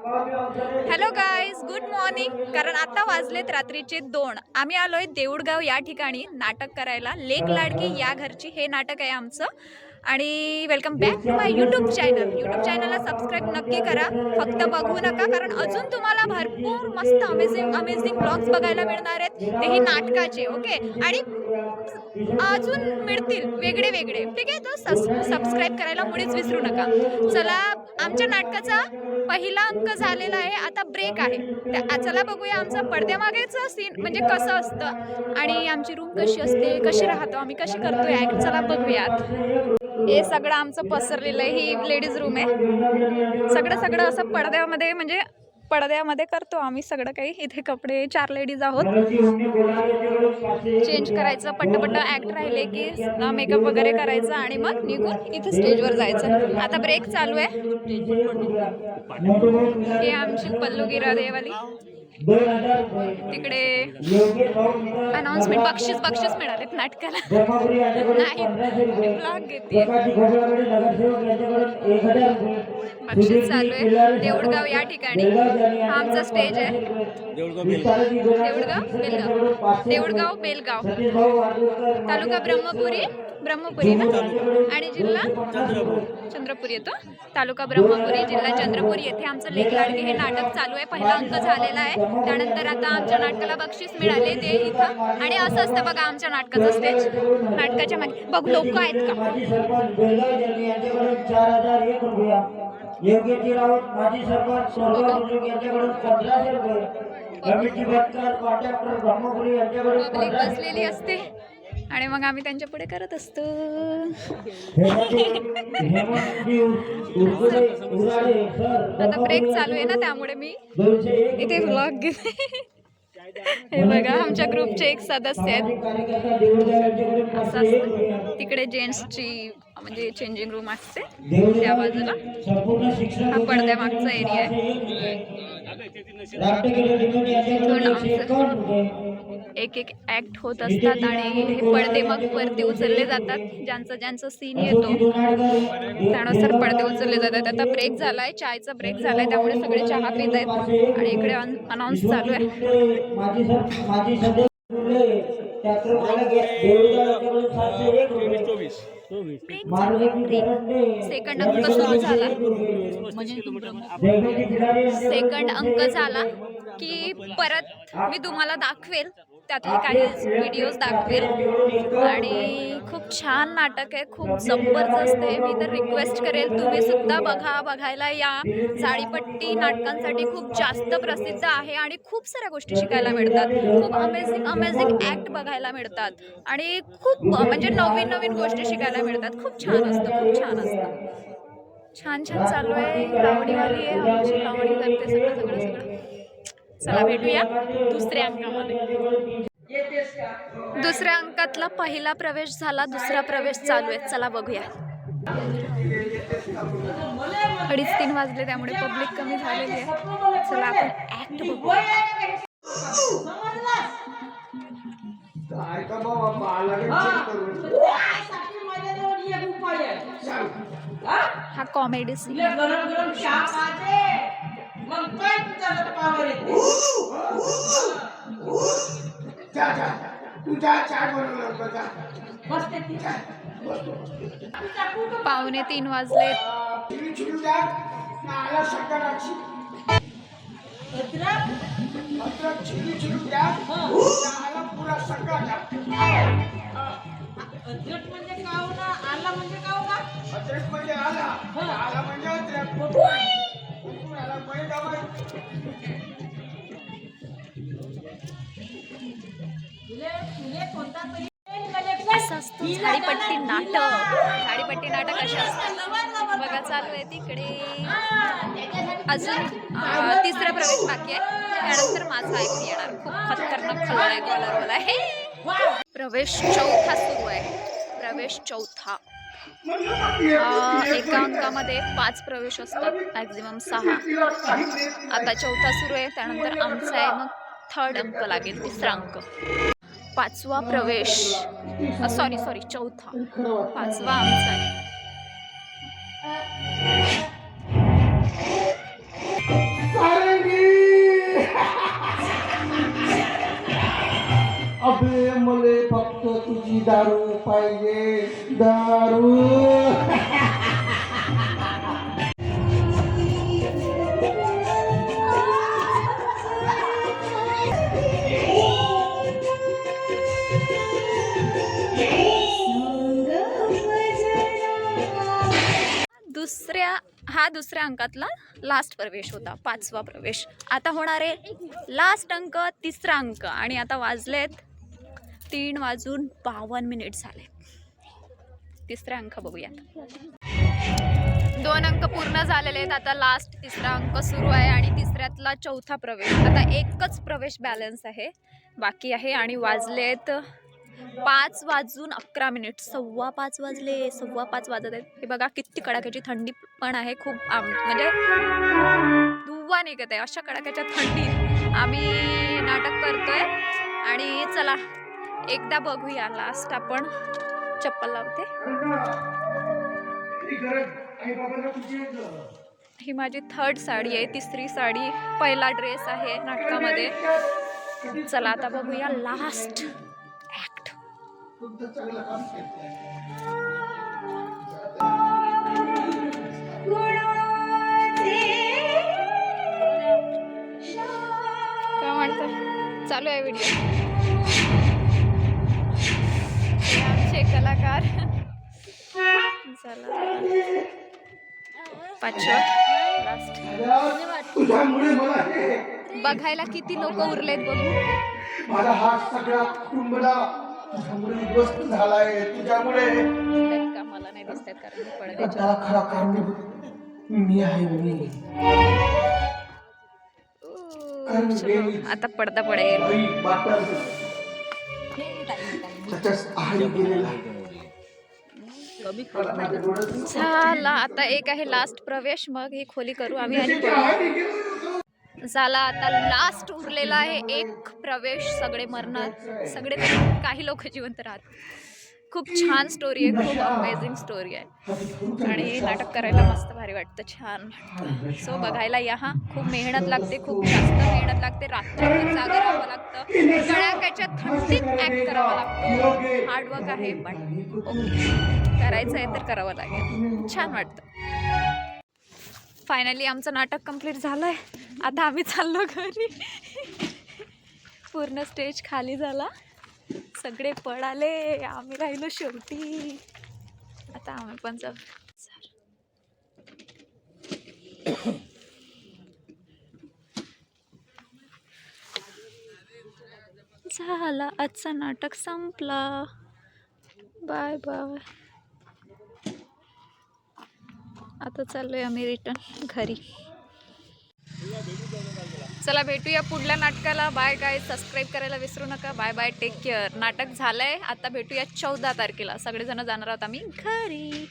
Hello guys, good morning. कारण आता वाजलेत रात्रीचे 2. आम्ही आलोय देऊळगाव या ठिकाणी नाटक करायला. लेक लाडकी या घरची हे नाटक आहे आमचं. आणि welcome back to my YouTube channel. यूट्यूब चॅनलला सबस्क्राईब नक्की करा, फक्त बघू नका, कारण अजून तुम्हाला भरपूर मस्त अमेझिंग ब्लॉग्स बघायला मिळणार आहेत, तेही नाटकाचे. ओके, आणि अजून मिळतील वेगळे वेगळे. ठीक आहे, तो सबस्क्राईब करायला मुळीच विसरू नका. चला, आमच्या नाटकाचा पहिला अंक झालेला आहे, आता ब्रेक आहे. चला बघूया आमचा पडद्यामागेचा सीन म्हणजे कसं असतं आणि आमची रूम कशी असते, कशी राहतो आम्ही, कशी करतोय ॲक्ट. चला बघूयात. हे सगळं आमचं पसरलेलं आहे. ही लेडीज रूम आहे. सगळं असं पडद्यामध्ये म्हणजे पडद्यामध्ये करतो आम्ही सगळं काही. इथे कपडे 4 लेडीज आहोत. चेंज करायचं, पट्ट ॲक्ट राहिले की मेकअप वगैरे करायचं आणि मग निघून इथे स्टेजवर जायचं. आता ब्रेक चालू आहे. हे आमची पल्लू गिरादेवाली. तिकडे अनाउन्समेंट, बक्षीस मिळालेत नाटकाला. नाही, ब्लॉग घेते. बक्षीस चालू आहे देऊळगाव या ठिकाणी. हा आमचा स्टेज आहे. देऊळगाव बेलगाव, तालुका ब्रह्मपुरी ना, आणि जिल्हा चंद्रपूर येतो. तालुका ब्रह्मपुरी, जिल्हा चंद्रपूर येथे आमचं लेक लाडकी हे नाटक चालू आहे. पहिला अंक झालेला आहे. त्यानंतर आता आमच्या नाटकाला बक्षीस मिळाले ते इथं. आणि असं असतं बघा आमच्या नाटकाचं स्टेज. नाटकाच्या मागे बघ लोक आहेत का. पब्लिक बसलेली असते आणि मग आम्ही त्यांच्या पुढे करत असतो. आता ब्रेक चालू आहे ना, त्यामुळे मी इथे व्लॉग घेते. हे बघा आमच्या ग्रुपचे एक सदस्य आहेत. असं असतं. तिकडे जेंट्सची म्हणजे चेंजिंग रूम असते त्या बाजूला. हा पडद्यामागचा एरिया आहे. एक ऍक्ट होत असतात आणि हे पडदे मग वरती उचलले जातात. ज्यांचं सीन येतो त्यानुसार पडदे उचलले जातात. आता ब्रेक झालाय, चायचा ब्रेक झालाय, त्यामुळे सगळे चहा पित आहेत आणि इकडे अनाउन्स चालू आहे. सेकंड अंक सुरू झाला, सेकंड अंक झाला की परत मी तुम्हाला दाखवेल, त्यातले काही व्हिडिओज दाखवेल. आणि खूप छान नाटक आहे, खूप जबरदस्त आहे. मी तर रिक्वेस्ट करेल तुम्ही सुद्धा बघायला या. जाळीपट्टी नाटकांसाठी खूप जास्त प्रसिद्ध आहे आणि खूप साऱ्या गोष्टी शिकायला मिळतात. खूप अमेझिंग ॲक्ट बघायला मिळतात आणि खूप म्हणजे नवीन गोष्टी शिकायला मिळतात. खूप छान असतं. छान चालू आहे. लावणीवाली आहे आमची, लावणी करते सगळं. चला भेटूया दुसऱ्या अंकामध्ये. दुसऱ्या अंकातला पहिला प्रवेश झाला, दुसरा प्रवेश चालू आहे. चला बघूया. 2:30 वाजले, त्यामुळे पब्लिक कमी झालेली आहे. चला आपण ऍक्ट बघूया. हा कॉमेडी सीन. पावणे 3 वाजले. झाडीपट्टी नाटक असे असतात बघा. चालू आहे तिकडे. अजून तिसरा प्रवेश बाकी आहे, त्यानंतर माझा ऐकू येणार. खूप खतरनाक खलनायकवाला आहे. प्रवेश चौथा सुरू आहे. प्रवेश चौथा. एका अंकामध्ये 5 प्रवेश असतात, मॅक्झिमम 6. आता चौथा सुरू आहे, त्यानंतर आमचा आहे, मग 3rd अंक लागेल, 3रा अंक. 5वा प्रवेश, सॉरी चौथा. 5वा आमचा आहे. दारू पाहिजे दारू. हा दुसऱ्या अंकातला लास्ट प्रवेश होता, 5वा प्रवेश. आता होणार आहे लास्ट अंक, 3रा अंक. आणि आता वाजलेत 3:52 झाले. 3रा अंक बघूयात. 2 अंक पूर्ण झालेले आहेत. आता लास्ट 3रा अंक सुरू आहे आणि 3ऱ्यातला 4था प्रवेश. आता एकच प्रवेश बॅलन्स आहे, बाकी आहे. आणि वाजलेत 5:11. 5:15 वाजले. 5:15 वाजत आहेत. हे बघा किती कडाक्याची थंडी पण आहे. खूप म्हणजे धुवा निघत आहे. अशा कडाक्याच्या थंडीत आम्ही नाटक करतोय. आणि चला एकदा बघूया लास्ट. आपण चप्पल लावते. ही माझी 3rd साडी आहे. 3री साडी, पहिला ड्रेस आहे नाटकामध्ये. चला आता बघूया लास्ट ऍक्ट. काय म्हणतं, चालू आहे व्हिडिओ. आमचे कलाकार. चला 5वा लास्ट. बघायला किती लोक उरलेत बघू. माझा हा सगळा कुटुंबला तुझ्यामुळे उद्ध्वस्त झालाय. तुझ्यामुळे का मला नाही दिसतात कारण त्याला खरा कारण मी आहे. मी आता पडदा पडेल. झाला आता एक आहे लास्ट प्रवेश, मग ही खोली करू आम्ही आणि झाला. आता लास्ट उरलेला आहे एक प्रवेश. सगळे मरणार, सगळे काही लोक जिवंत राहतात. खूप छान स्टोरी आहे, खूप अमेझिंग स्टोरी आहे. आणि नाटक करायला मस्त भारी वाटतं, छान वाटतं. सो बघायला या. खूप मेहनत लागते, खूप जास्त मेहनत लागते. रात्रभर जागं राहावं लागतं, कडाक्याच्या थंडीत ॲक्ट करावं लागतं. हार्डवर्क आहे, पण करायचं आहे तर करावं लागेल. छान वाटतं. फायनली आमचं नाटक कंप्लीट झालं आहे. आता आम्ही चाललो घरी. पूर्ण स्टेज खाली झाला, सगळे पळाले, आम्ही राहिलो शेवटी. आता आम्ही पण जाऊ. झाला, आजचा नाटक संपला. Bye bye. आता चाललोय आम्ही रिटर्न घरी. चला भेटूया पुढल्या नाटकाला. बाय गाईज, सबस्क्राईब करायला विसरू नका. Bye bye, take care. नाटक झालंय, आता भेटूया 14 तारखेला. सगळेजण जाणार आहोत आम्ही घरी.